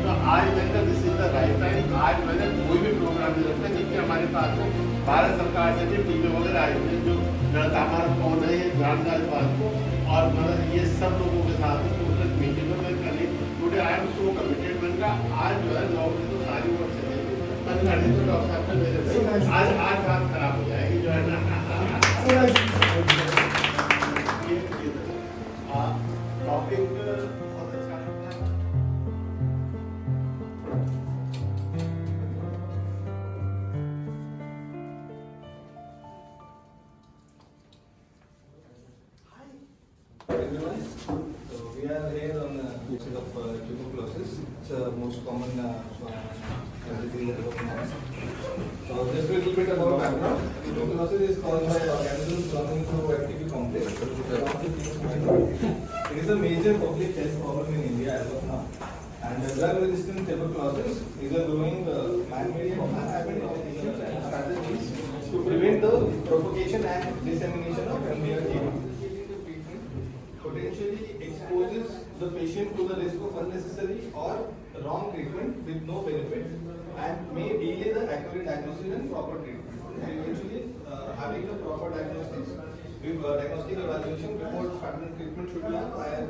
तो आज मैंने this is the right time. आज मैंने कोई भी प्रोग्राम नहीं रखता क्योंकि हमारे पास में भारत सरकार से भी टीमें वगैरह आई हुई हैं जो लड़का हमारा कौन है ये जानना इस बात को, और मतलब ये सब लोगों के साथ टोटल मीटिंग में मैं कल today I am so committed. मैंने कहा आज जो है 9 बजे तो सारी वर्क चलेगी। मैंने कहा तो डॉक्टर साहब ने मेरे आज बात खराब हो जाएगी जो है ना। Topic everyone. So we are here on the issue of tuberculosis. It's the most common disease of man. So just a little bit about background. Tuberculosis is caused by organisms belonging to FTP complex. It is a major public health problem in India as of now. And drug-resistant tuberculosis is a growing man-made and man-made strategies to prevent the propagation and dissemination of MDR potentially exposes the patient to the risk of unnecessary or wrong treatment with no benefit and may delay the accurate diagnosis and proper treatment. Eventually, having the proper diagnosis with diagnostic evaluation before pattern treatment should be done prior.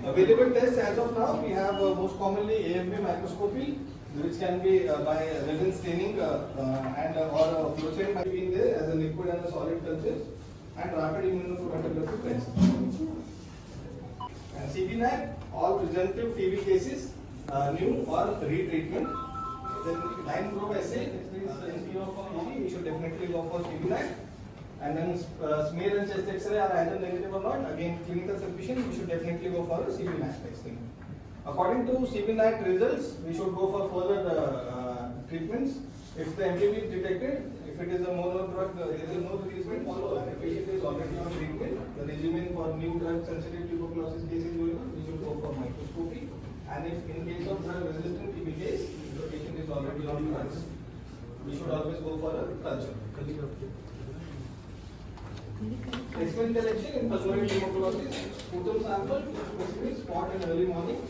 Available tests as of now, we have most commonly AFB microscopy, which can be by resin staining and or fluorescent by being there as a liquid and a solid cultures, and rapid immunochromatography test. And CB-NAT, all presumptive TB cases, new or retreatment. Then line probe assay, in view of TB, we should definitely go for CB-NAT. And then smear and chest X-ray are either negative or not. Again, clinical suspicion, we should definitely go for a CB-NAT testing. According to CB-NAT results, we should go for further treatments. If the MTB is detected, if it is a mono drug, there is no treatment follow. The patient is already on treatment. The regimen for new drug sensitive tuberculosis cases going on, we should go for microscopy. And if in case of drug resistant TB case, the patient is already on drugs, we should always go for a culture. Specimen collection in pulmonary tuberculosis, sputum sample, specimen spot in early morning,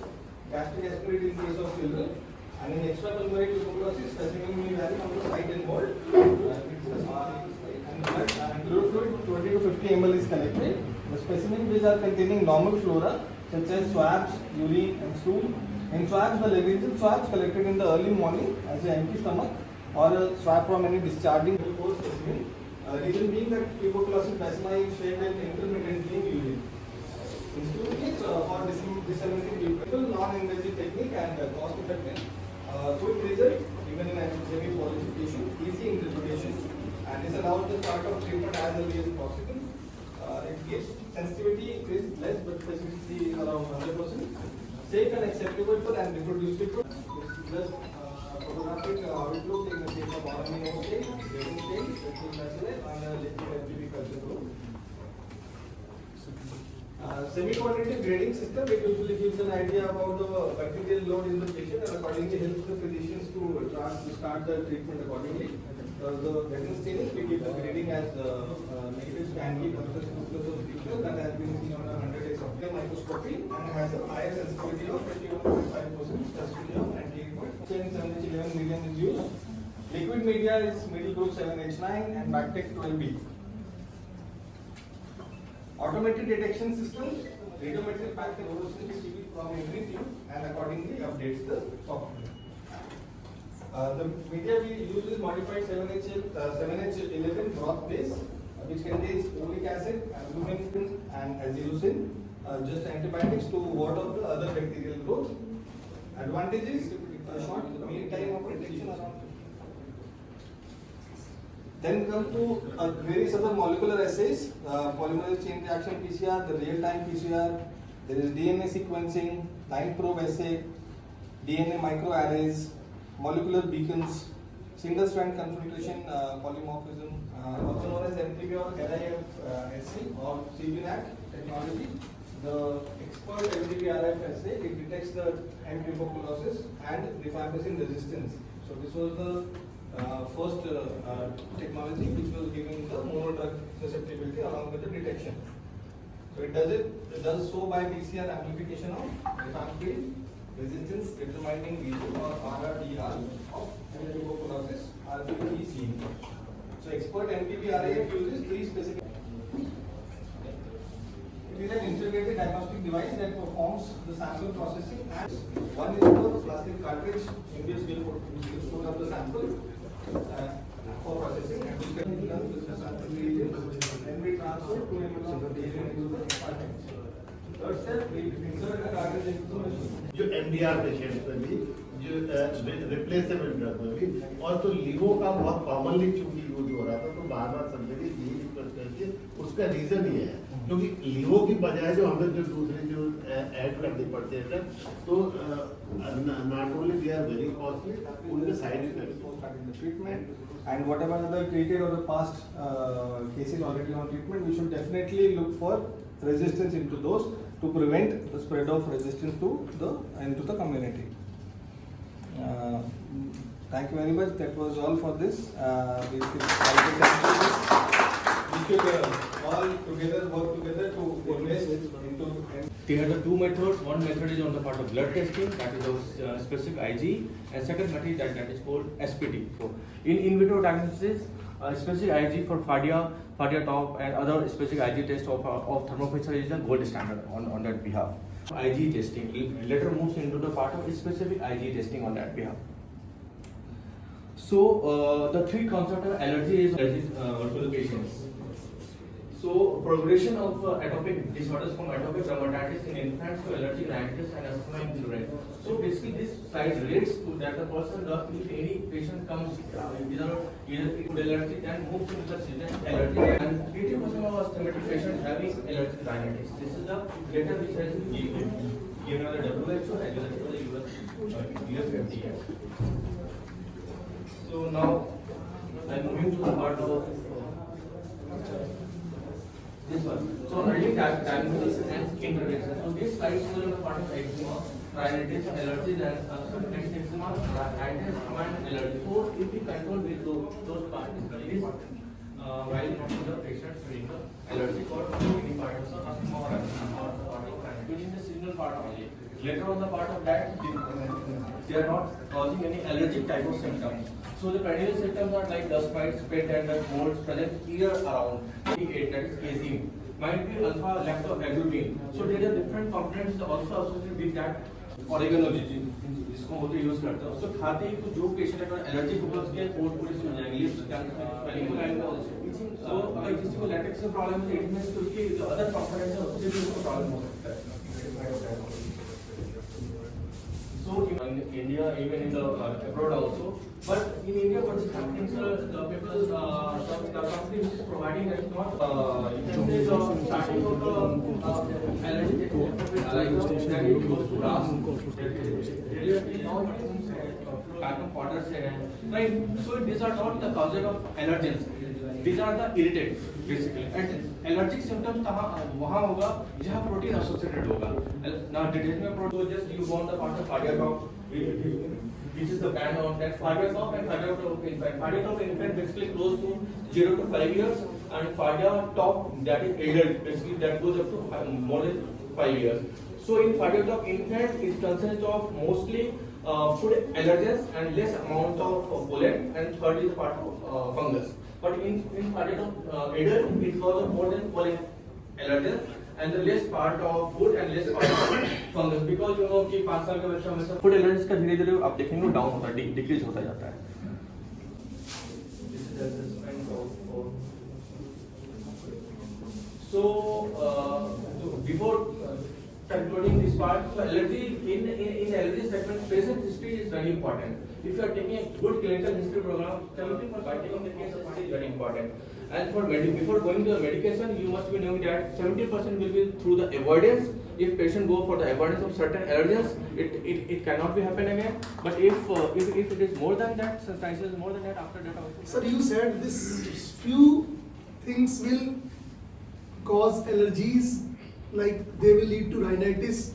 gastric aspirate in case of children, and in extrapulmonary tuberculosis, specimen may vary from the site and mold. And fluid 20 to 50 ml is collected. The specimens which are containing normal flora, such as swabs, urine, and stool. In swabs, the laryngeal swabs collected in the early morning as an empty stomach, or a swab from any discharging before specimen. Reason being that tuberculosis bacilli is shared and intermittently in urine. Instruments for disseminating people, non-invasive technique and cost effective. Quick result, even in semi-qualification, easy interpretation, and this allows the start of treatment as early as possible. It gives sensitivity is less, but specificity is around 100%. Safe and acceptable and reproducible. Just photographic how it looks in the case of RNA stain, resin stain, and a liquid FTP culture group. Semi-quantitative grading system, it usually gives an idea about the bacterial load in the patient and accordingly helps the physicians to start the treatment accordingly. The resin staining, we give the grading as negative scanty plus that has been seen on a 100x optical microscopy and has a higher sensitivity of 51.5%, sensitivity of 98.7 7H11 million is used. Liquid media is middle group 7H9 and Bactec 12B. Automated detection systems, radiometric pattern fluorescent TB from every tube and accordingly updates the software. The media we use is modified 7H11 broth base, which contains folic acid, albumin, and azilusin, just antibiotics to ward off the other bacterial growth. Advantages: short mean time of detection around. Then come to various other molecular assays, polymerase chain reaction PCR, the real-time PCR, there is DNA sequencing, line probe assay, DNA microarrays, molecular beacons, single strand concentration polymorphism, also known as MTB or LIFSC or CBNAT technology. The expert MTB-RIF-assay, it detects the M. tuberculosis and rifampicin resistance. So this was the first technology which was giving the monodrug susceptibility along with the detection. So it does so by PCR amplification of rifampicin resistance determining region or RRDR of M. tuberculosis RBEC. So expert MTB-RIF uses three specific. It is an integrated diagnostic device that performs the sample processing, and one is the plastic cartridge in which we put up the sample for processing, and we can be done with the sample reagent, then we transfer 2 ml of reagent into the cartridge. Third step, we insert the cartridge into the machine. जो MDR patient में भी जो replaceable drug में भी और तो लीवो का बहुत कॉमनली चूंकि यूज हो रहा था तो बार-बार सर्जरी यही करते उसका रीजन ये है क्योंकि लीवो की बजाय जो हमें जो दूसरे जो ऐड करनी पड़ते हैं तो not only they are very costly उनके side effects treatment, and whatever other treated or the past cases already on treatment, we should definitely look for resistance into those to prevent the spread of resistance to into the community. Thank you very much. That was all for this. We should all together work together to invest into. They have the two methods. One method is on the part of blood testing, that is a specific IG, and second method that is called SPT. So in vitro diagnosis, specific IG for Phadia top, and other specific IG test of thermophaser is the gold standard on that behalf. IG testing later moves into the part of specific IG testing on that behalf. So the three concepts of allergy is to the patients. So progression of atopic disorders from atopic dermatitis in infants to allergic rhinitis and asthma in children. So basically this slide relates to that the person does, if any patient comes either allergic and moves into the season allergic, and 80% of asthmatic patients having allergic rhinitis. This is the data which has been given by the WHO as well as the US FDA. So now I'm moving to the part of this one. So early diagnosis and intervention. So this slide shows the part of eczema, rhinitis, allergies, and eczema, rhinitis, and allergy. So if we control with those parts, this while not the patient during the allergic or any part of the asthma or rhinitis, which is the signal part only. Later on the part of that, they are not causing any allergic type of symptoms. So the perennial symptoms are like dust mites, pet dander, molds present year around. That is casein. Might be alpha lactoagglutinin. So there are different components also associated with that. Oregano जिसको होते use करते हैं उसको खाते ही तो जो patient अगर allergic होगा उसके पोट पूरी सूज जाएंगे लिप्स स्वेलिंग आएगा तो अगर किसी को लैटेक्स में प्रॉब्लम है तो उसके जो अदर कंपोनेंट्स है उससे भी उसको प्रॉब्लम हो सकता है. So in India, even in the abroad also, but in India, what's happening, sir? The people, the company which is providing is not. You can say the starting of the allergy like that it goes to grass. Pattern powder से है, right? So these are not the causes of allergens. These are the irritants basically. And allergic symptoms कहाँ वहाँ होगा जहाँ protein associated होगा. Now detachment protein, just you want the part of cardiac top, which is the band on that cardiac top and cardiac top infant. Cardiac top infant basically close to 0 to 5 years, and cardiac top that is adult basically that goes up to more than 5 years. So in cardiac top infant it consists of mostly food allergens and less amount of pollen, and third is part of fungus. But in cardiac adult it causes more than pollen allergens and the less part of food and less part of fungus, because you know कि 5 साल का बच्चा हमेशा food allergens का धीरे-धीरे आप देखेंगे down होता है, डिक्रीज होता जाता है. So before concluding this part, so allergy in allergy segment, patient history is very important. if you are taking a good clinical history program, 70% by taking the case history is very important. And for before going to the medication, you must be knowing that 70% will be through the avoidance. If patient go for the avoidance of certain allergens, it cannot be happen again. But if it is more than that, substances more than that, after that also. Sir, you said this few things will cause allergies, like they will lead to rhinitis.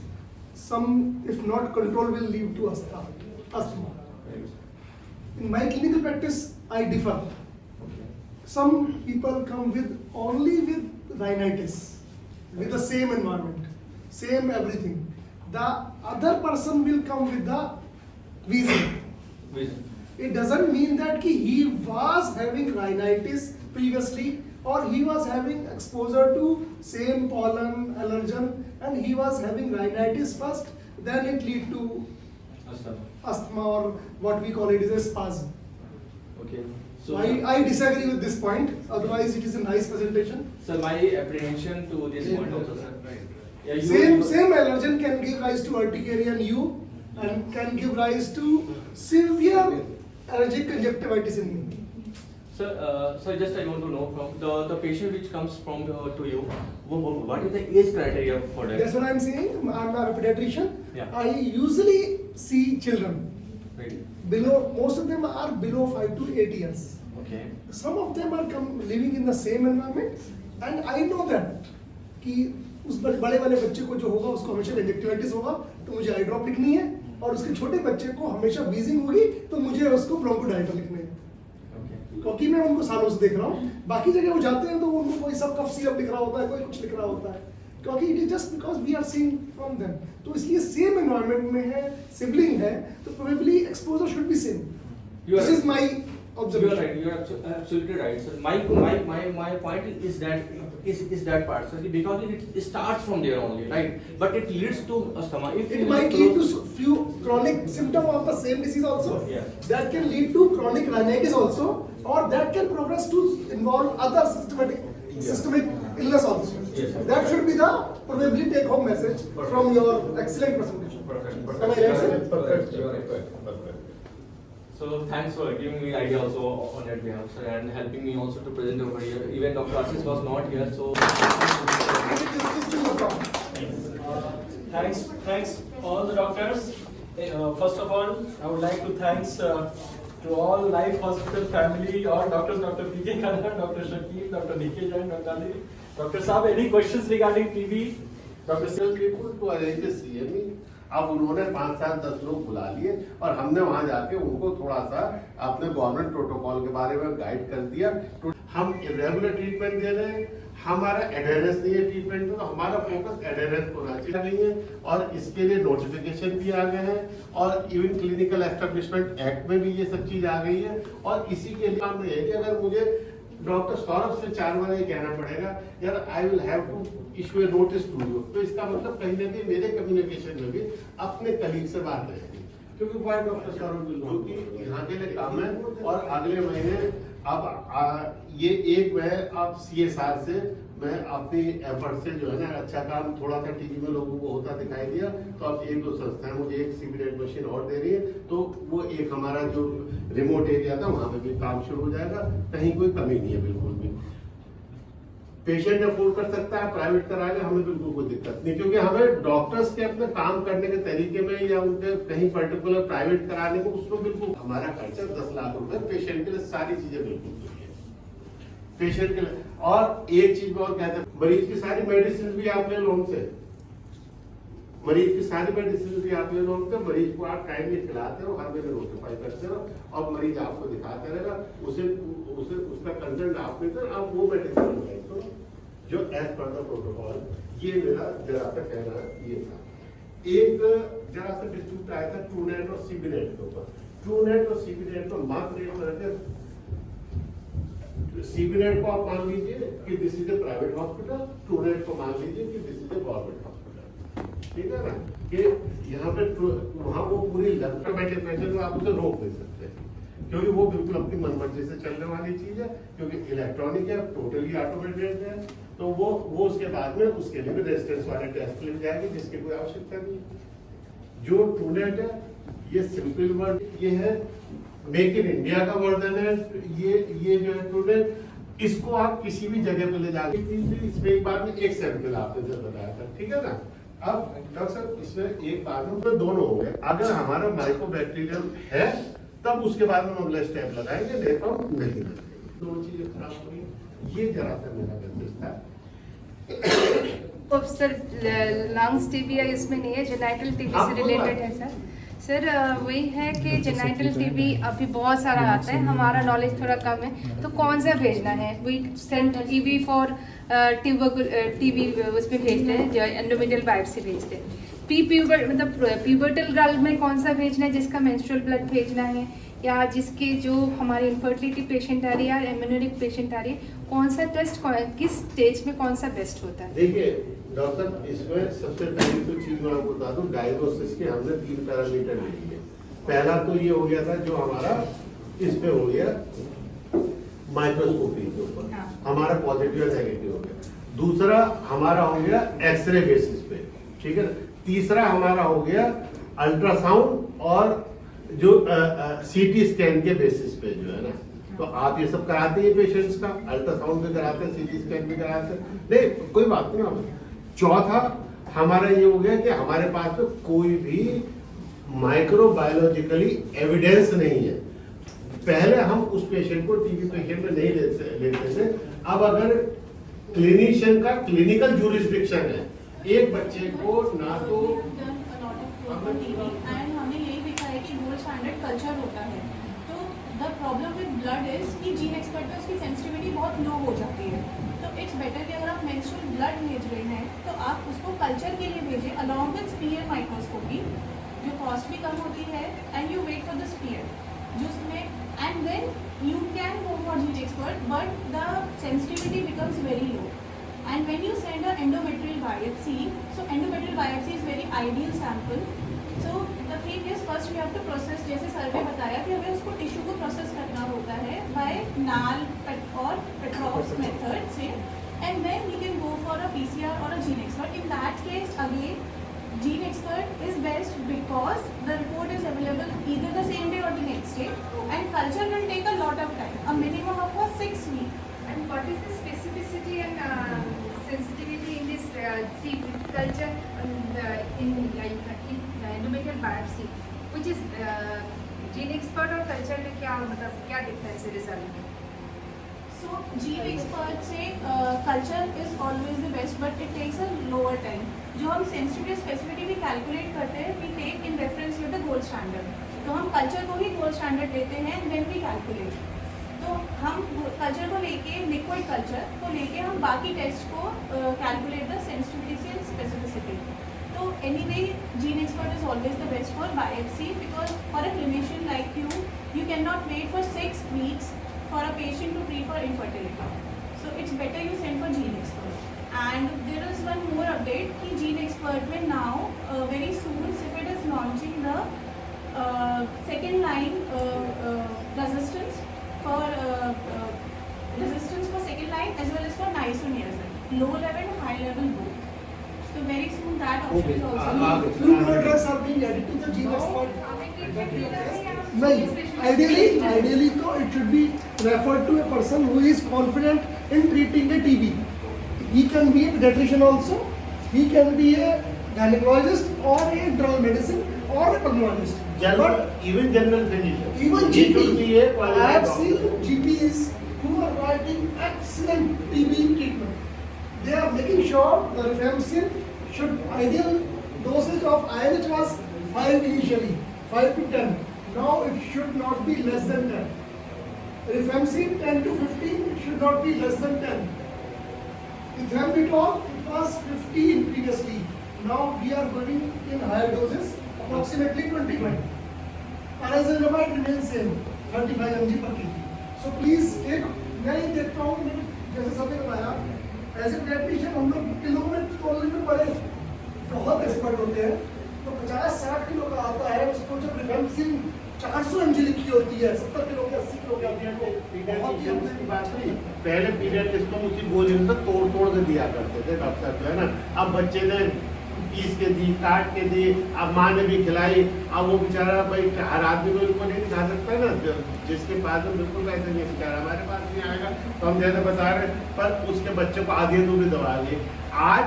Some, if not controlled, will lead to asthma. In my clinical practice, I differ. Some people come with only with rhinitis, with the same environment, same everything. The other person will come with the wheezing. It doesn't mean that he was having rhinitis previously, or he was having exposure to same pollen allergen and he was having rhinitis first, then it lead to asthma, or what we call it is a spasm. Okay. So I disagree with this point, otherwise it is a nice presentation. So my apprehension to this point also, sir. Yeah, Same allergen can give rise to urticaria in you and can give rise to severe allergic conjunctivitis in me. So just I want to know from the patient which comes from to you, what is the age criteria for that? That's what I'm saying. I'm a pediatrician. Yeah. I usually see children. Right. Most of them are below 5 to 8 years. Okay. Some of them are living in the same environment, and I know that कि उस बड़े वाले बच्चे को जो होगा उसको हमेशा कंजक्टिवाइटिस होगा, तो मुझे आई ड्रॉप लिखनी है, और उसके छोटे बच्चे को हमेशा वीजिंग होगी, तो मुझे उसको ब्रोंकोडाइलेटर लिखने हैं. क्योंकि मैं उनको सालों से देख रहा हूँ. बाकी जगह वो जाते हैं तो उनको कोई सब कफ सिरप लिख रहा होता है, कोई कुछ लिख रहा होता है, क्योंकि it is just because we are seeing from them. तो इसलिए सेम एनवायरनमेंट में है, सिबलिंग है, तो probably exposure should be same. This is my observation. You are absolutely right, sir. My point is that part, sir, because it starts from there only, right? But it leads to asthma. It might lead to few chronic symptoms of the same disease also. Yeah. That can lead to chronic rhinitis also, or that can progress to involve other systemic illness also. Yes, sir. That should be the probably take home message from your excellent presentation. Perfect. Am I right, sir? Perfect. You are perfect. So thanks for giving me idea also on that behalf, sir, and helping me also to present over here. Even Dr. Ashish was not here, so. Thanks all the doctors. First of all, I would like to thanks to all Life Hospital family, all doctors, Dr. P.K. Khanna, Dr. Shakil, Dr. D.K. Jain, Dr. Ali. Dr. Saab, any questions regarding TB? Dr. Sir, people to arrange the CME. अब उन्होंने 5-7-10 लोग बुला लिए और हमने वहां जाके उनको थोड़ा सा अपने गवर्नमेंट प्रोटोकॉल के बारे में गाइड कर दिया. हम रेगुलर ट्रीटमेंट दे रहे हैं, हमारा एडहेरेंस नहीं है ट्रीटमेंट में, तो हमारा फोकस एडहेरेंस होना चाहिए नहीं है, और इसके लिए नोटिफिकेशन भी आ गए हैं, और इवन क्लिनिकल एस्टेब्लिशमेंट एक्ट में भी ये सब चीज आ गई है. और इसी के लिए काम है कि अगर मुझे डॉक्टर सौरभ से 4 बार ये कहना पड़ेगा यार I will have to issue a notice to you, तो इसका मतलब कहीं ना कहीं मेरे कम्युनिकेशन में भी अपने कलीग से बात रहेगी, क्योंकि वह डॉक्टर सौरभ जो कि यहाँ के लिए काम है. और अगले महीने अब ये एक मैं अब CSR से मैं अपनी एफर्ट से जो है ना अच्छा काम थोड़ा सा टीवी में लोगों को होता दिखाई दिया, तो अब 1-2 संस्थाएं मुझे एक सीबीरेट मशीन और दे रही है, तो वो एक हमारा जो रिमोट एरिया था वहां पे भी काम शुरू हो जाएगा. कहीं कोई कमी नहीं है बिल्कुल भी. पेशेंट अफोर्ड कर सकता है, प्राइवेट करा ले, हमें बिल्कुल कोई दिक्कत नहीं, क्योंकि हमें डॉक्टर्स के अपने काम करने के तरीके में या उनके कहीं पर्टिकुलर प्राइवेट कराने को उसमें बिल्कुल हमारा खर्चा 10 लाख रुपए पेशेंट के लिए, सारी चीजें बिल्कुल फ्री है पेशेंट के लिए. और एक चीज और कहते हैं, मरीज की सारी मेडिसिन भी आप ले लो हमसे, मरीज की सारी मेडिसिन भी आप ले लो हमसे. मरीज को आप टाइमली खिलाते रहो, हर महीने नोटिफाई करते रहो, और मरीज आपको दिखाते रहेगा, उसे उसका कंसर्न आप लेकर आप वो मेडिसिन करो जो एज पर द प्रोटोकॉल. ये मेरा जरा सा कहना ये था. एक जरा सा डिस्प्यूट आया था ट्रूनेट और सीबीनेट के ऊपर. ट्रूनेट और सीबीनेट को मात्र एक तरह सीबीनेट को आप मान लीजिए कि this is a private hospital, Truenat को मान लीजिए कि this is a government hospital. ठीक है ना, कि यहाँ पे वहाँ वो पूरी में आप उसे रोक नहीं सकते, क्योंकि वो बिल्कुल अपनी मनमर्जी से चलने वाली चीज है, क्योंकि इलेक्ट्रॉनिक है, टोटली ऑटोमेटेड है. तो वो उसके बाद में उसके लिए भी रेजिस्टेंस वाले टेस्ट ले जाएंगे, जिसकी कोई आवश्यकता नहीं. जो ट्रूनेट है ये सिंपल वर्ड ये है, मेक इन इंडिया का वर्जन है ये जो है स्टूडेंट, इसको आप किसी भी जगह पे ले जाके इसमें एक बार में एक सैंपल आपने जो बताया था, ठीक है ना। अब डॉक्टर साहब इसमें एक बार में तो दोनों हो गए, अगर हमारा माइक्रोबैक्टीरियम है तब उसके बाद में हम अगला स्टेप लगाएंगे, नहीं तो नहीं। दो चीजें खराब हो गई, ये जरा सा मेरा मैसेज था। सर लंग्स टीबी या इसमें नहीं है, जेनाइटल टीबी से रिलेटेड है सर। सर वही है कि जेनाइटल टीबी अभी बहुत सारा आता है, हमारा नॉलेज थोड़ा कम है, तो कौन सा भेजना है? We send TB for TB उसमें भेजते हैं जो एंडोमेट्रियल बायोप्सी भेजते हैं। मतलब प्यूबर्टल गर्ल में कौन सा भेजना है, जिसका मेंस्ट्रुअल ब्लड भेजना है, या जिसके जो हमारे इनफर्टिलिटी पेशेंट आ रही है या एम्यूनोरिक पेशेंट आ रही है, कौन सा टेस्ट किस स्टेज में कौन सा बेस्ट होता है? देखिए डॉक्टर, इसमें सबसे पहली तो चीज मैं आपको बता दूं, डायग्नोसिस के हमने 3 पैरामीटर लिए। पहला तो ये हो गया था जो हमारा इस पे हो गया माइक्रोस्कोपी के ऊपर, हमारा पॉजिटिव या नेगेटिव हो गया। दूसरा हमारा हो गया एक्सरे बेसिस पे, ठीक है ना। तीसरा हमारा हो गया अल्ट्रासाउंड और जो सीटी स्कैन के बेसिस पे जो है ना। तो आप ये सब कराते हैं पेशेंट्स का, अल्ट्रासाउंड भी कराते हैं, सीटी स्कैन भी कराते हैं, नहीं कोई बात नहीं। चौथा हमारा ये हो गया कि हमारे पास तो कोई भी माइक्रोबायोलॉजिकली एविडेंस नहीं है। पहले हम उस पेशेंट को टीबी पेशेंट में नहीं लेते थे, अब अगर क्लिनिशियन का क्लिनिकल ज्यूरिसडिक्शन है, एक बच्चे को ना तो हमने यही देखा है कि गोल्ड स्टैंडर्ड कल्चर होता है, तो the problem with blood is कि जीन एक्सपर्ट में उसकी सेंसिटिविटी बहुत लो हो जाती है। तो इट्स बेटर कि अगर आप मेंस्ट्रुअल ब्लड भेज रहे हैं तो आप उसको कल्चर के लिए भेजें अलॉन्ग विद स्पीयर माइक्रोस्कोपी, जो कॉस्ट भी कम होती है, and you wait for the smear जिसमें, and then you can go for GeneXpert, but the sensitivity becomes very low. And when you send an endometrial biopsy, so endometrial biopsy is very ideal sample. So the thing is, first we have to process, जैसे सर्वे बताया कि हमें उसको tissue को process करना होता है by नाल और पेट्रोव्स मेथड से, and then we can go for a PCR or a gene expert. In that case again, gene expert is best because the report is available either the same day or the next day, and culture will take a lot of time, a minimum of 6 weeks. And what is the specificity and sensitivity in this culture in endometrial biopsy, which is gene expert और culture में क्या मतलब क्या difference है result में? So gene expert से culture is always the best, but it takes a lower time. जो हम sensitivity specificity भी calculate करते हैं, we take in reference with the gold standard. तो हम culture को ही gold standard लेते हैं, then we calculate. तो हम कल्चर को लेके, लिक्विड कल्चर को लेके हम बाकी टेस्ट को calculate the sensitivity and specificity. तो anyway GeneXpert is always the best for biopsy, because for a clinician like you can not wait for 6 weeks for a patient to treat for infertility. So it's better you send for GeneXpert. And there is one more update कि GeneXpert में now very soon Cepheid is launching the second line resistance for resistance for second line as well as for niacin, low level and high level both. So very soon that option is also. Few more drugs are being added to the gene expert. नहीं, ideally तो it should be referred to a person who is confident in treating a TB. He can be a pediatrician also. He can be a gynecologist or a internal medicine or a pulmonologist. Even general physician. Even He should be a GP. I qualified have doctor. seen GPs who are providing excellent TB treatment. They are making sure the rifampicin should ideal dosage of INH was 5 initially, 5 to 10. Now it should not be less than 10. Rifampicin 10 to 15, it should not be less than 10. Ethambutol, it was 15 previously. Now we are going in higher doses, approximately 25. Pyrazinamide remains same, 35 mg per kg. So please एक मैं ही देखता हूँ, जैसे सबने बताया, ऐसे pediatrician हम लोग किलो में तोलने में बड़े बहुत एक्सपर्ट होते हैं। तो 50-60 किलो का आता है, उसको जब रिफेम्पसिन 400 mg लिखी होती है, 70 किलो के 80 किलो के आते हैं, तो बहुत ही हमने की बात नहीं। पहले पीरियड इसको उसी गोली में तोड़ के दिया करते थे डॉक्टर जो है ना। अब बच्चे ने पीस के दी, काट के दी, अब माँ ने भी खिलाई। अब वो बेचारा भाई हर आदमी को इनको नहीं खा सकता ना, जिसके पास में बिल्कुल पैसे नहीं, बेचारा हमारे पास नहीं आएगा तो हम जैसे बता रहे हैं, पर उसके बच्चे को आधी अधूरी दवा दी। आज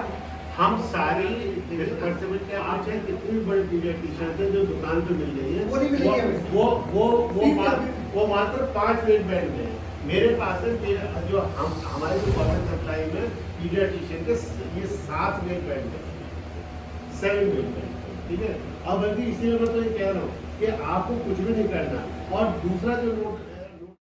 हम सारी रिस्पॉन्सिबिलिटी आप चाहे कितनी भी बड़ी पीडियाट्रिशियन है जो दुकान पे मिल रही है, वो नहीं मिलेगी हमें। वो मात्र 5 वेट बैंड में है। मेरे पास है जो हमारे जो गवर्नमेंट सप्लाई में पीडियाट्रिशियन के ये 7 वेट बैंड है, 7 वेट बैंड, ठीक है। अब अभी इसीलिए मैं तो ये कह रहा हूँ कि आपको कुछ भी नहीं करना। और दूसरा जो नोट